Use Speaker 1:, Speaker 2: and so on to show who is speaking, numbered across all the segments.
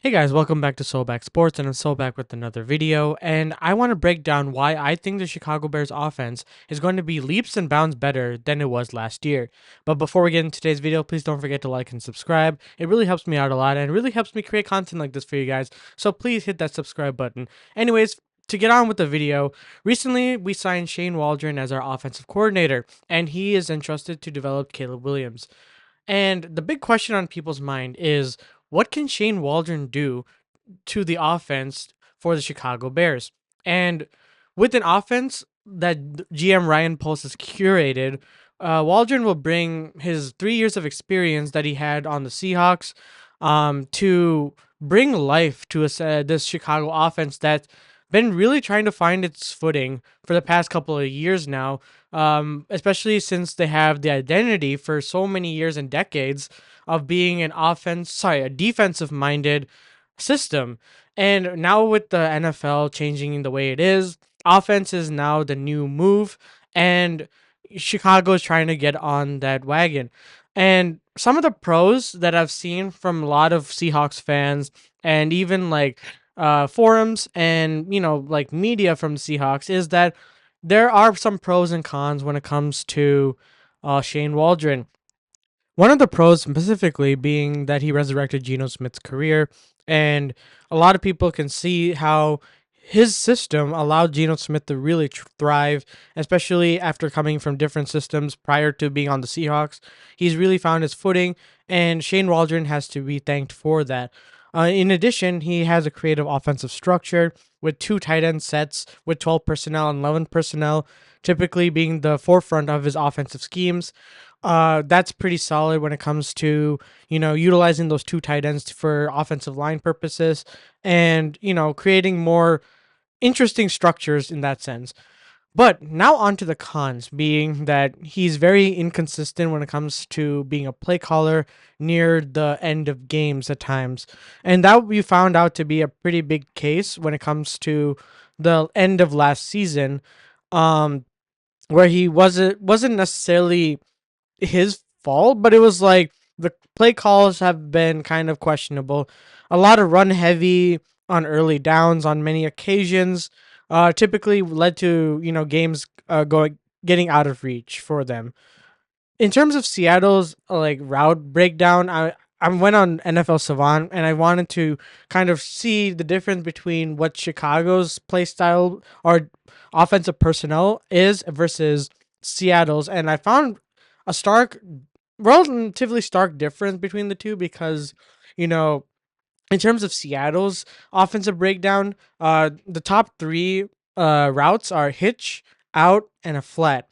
Speaker 1: Hey guys, welcome back to Soulback Sports, and I'm Soulback with another video, and I want to break down why I think the Chicago Bears offense is going to be leaps and bounds better than it was last year. But before we get into today's video, please don't forget to like and subscribe. It really helps me out a lot, and it really helps me create content like this for you guys, so please hit that subscribe button. Anyways, to get on with the video, recently we signed Shane Waldron as our offensive coordinator, and he is entrusted to develop Caleb Williams. And the big question on people's mind is, what can Shane Waldron do to the offense for the Chicago Bears? And with an offense that GM Ryan Poles has curated, Waldron will bring his 3 years of experience that he had on the Seahawks to bring life to this Chicago offense that's been really trying to find its footing for the past couple of years now, especially since they have the identity for so many years and decades of being a defensive minded system. And now with the NFL changing the way it is, offense is now the new move, and Chicago is trying to get on that wagon. And some of the pros that I've seen from a lot of Seahawks fans and even like forums and like media from the Seahawks is that there are some pros and cons when it comes to Shane Waldron. One of the pros specifically being that he resurrected Geno Smith's career, and a lot of people can see how his system allowed Geno Smith to really thrive, especially after coming from different systems prior to being on the Seahawks. He's really found his footing, and Shane Waldron has to be thanked for that. In addition, he has a creative offensive structure with two tight end sets with 12 personnel and 11 personnel, typically being the forefront of his offensive schemes. That's pretty solid when it comes to utilizing those two tight ends for offensive line purposes, and creating more interesting structures in that sense. But now on to the cons, being that he's very inconsistent when it comes to being a play caller near the end of games at times. And that we found out to be a pretty big case when it comes to the end of last season, um, where he wasn't necessarily his fault, but it was like the play calls have been kind of questionable. A lot of run heavy on early downs on many occasions, typically led to games going getting out of reach for them. In terms of Seattle's like route breakdown, I went on NFL Savant and I wanted to kind of see the difference between what Chicago's play style or offensive personnel is versus Seattle's, and I found a relatively stark difference between the two because you know in terms of Seattle's offensive breakdown, the top three routes are hitch, out, and a flat.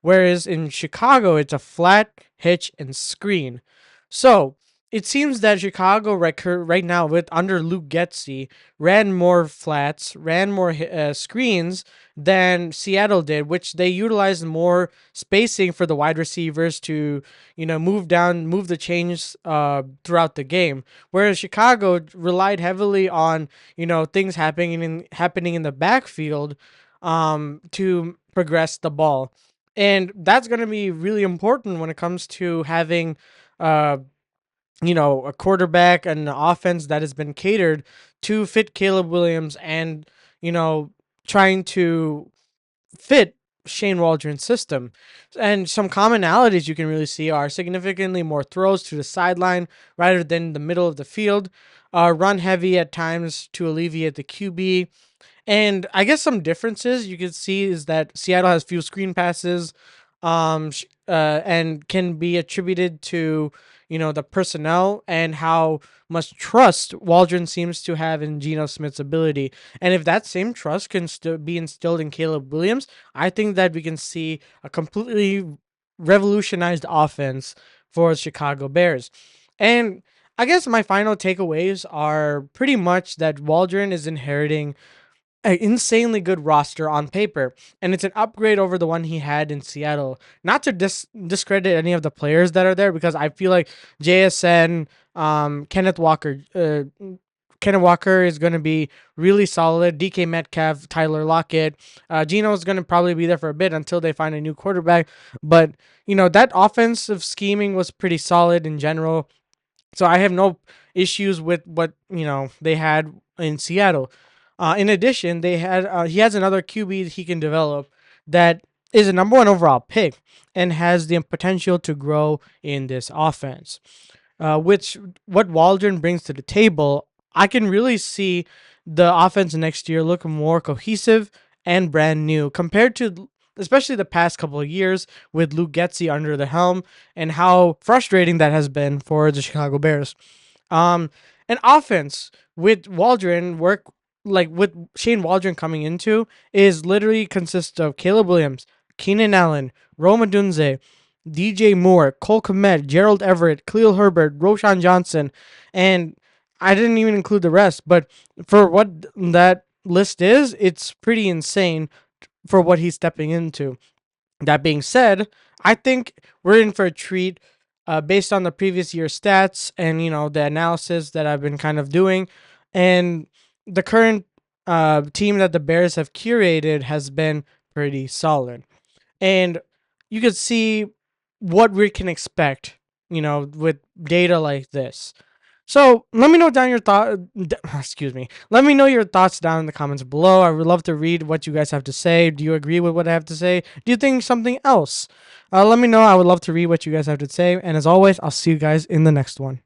Speaker 1: Whereas in Chicago, it's a flat, hitch, and screen. So it seems that Chicago right now, with under Luke Getzey, ran more flats, ran more screens than Seattle did, which they utilized more spacing for the wide receivers to, move the chains throughout the game. Whereas Chicago relied heavily on things happening in the backfield to progress the ball, and that's going to be really important when it comes to having uh a quarterback and an offense that has been catered to fit Caleb Williams, and trying to fit Shane Waldron's system. And some commonalities you can really see are significantly more throws to the sideline rather than the middle of the field, run heavy at times to alleviate the QB. And I guess some differences you can see is that Seattle has few screen passes, and can be attributed to the personnel and how much trust Waldron seems to have in Geno Smith's ability. And if that same trust can still be instilled in Caleb Williams, I think that we can see a completely revolutionized offense for the Chicago Bears. And I guess my final takeaways are pretty much that Waldron is inheriting an insanely good roster on paper, and it's an upgrade over the one he had in Seattle. Not to discredit any of the players that are there, because I feel like JSN, Kenneth Walker is going to be really solid. DK Metcalf, Tyler Lockett, Gino is going to probably be there for a bit until they find a new quarterback. But that offensive scheming was pretty solid in general. So I have no issues with what they had in Seattle. In addition, he has another QB he can develop that is a number one overall pick and has the potential to grow in this offense. Which what Waldron brings to the table, I can really see the offense next year look more cohesive and brand new compared to especially the past couple of years with Luke Getzey under the helm and how frustrating that has been for the Chicago Bears. Um, an offense with Waldron work like with Shane Waldron coming into is literally consists of Caleb Williams, Keenan Allen, Roma Dunze, DJ Moore, Cole Kmet, Gerald Everett, Khalil Herbert, Roshan Johnson, and I didn't even include the rest. But for what that list is, it's pretty insane for what he's stepping into. That being said, I think we're in for a treat based on the previous year's stats and the analysis that I've been kind of doing, and the current team that the Bears have curated has been pretty solid, and you could see what we can expect, with data like this. So let me know down your thought. Excuse me. Let me know your thoughts down in the comments below. I would love to read what you guys have to say. Do you agree with what I have to say? Do you think something else? Let me know. I would love to read what you guys have to say. And as always, I'll see you guys in the next one.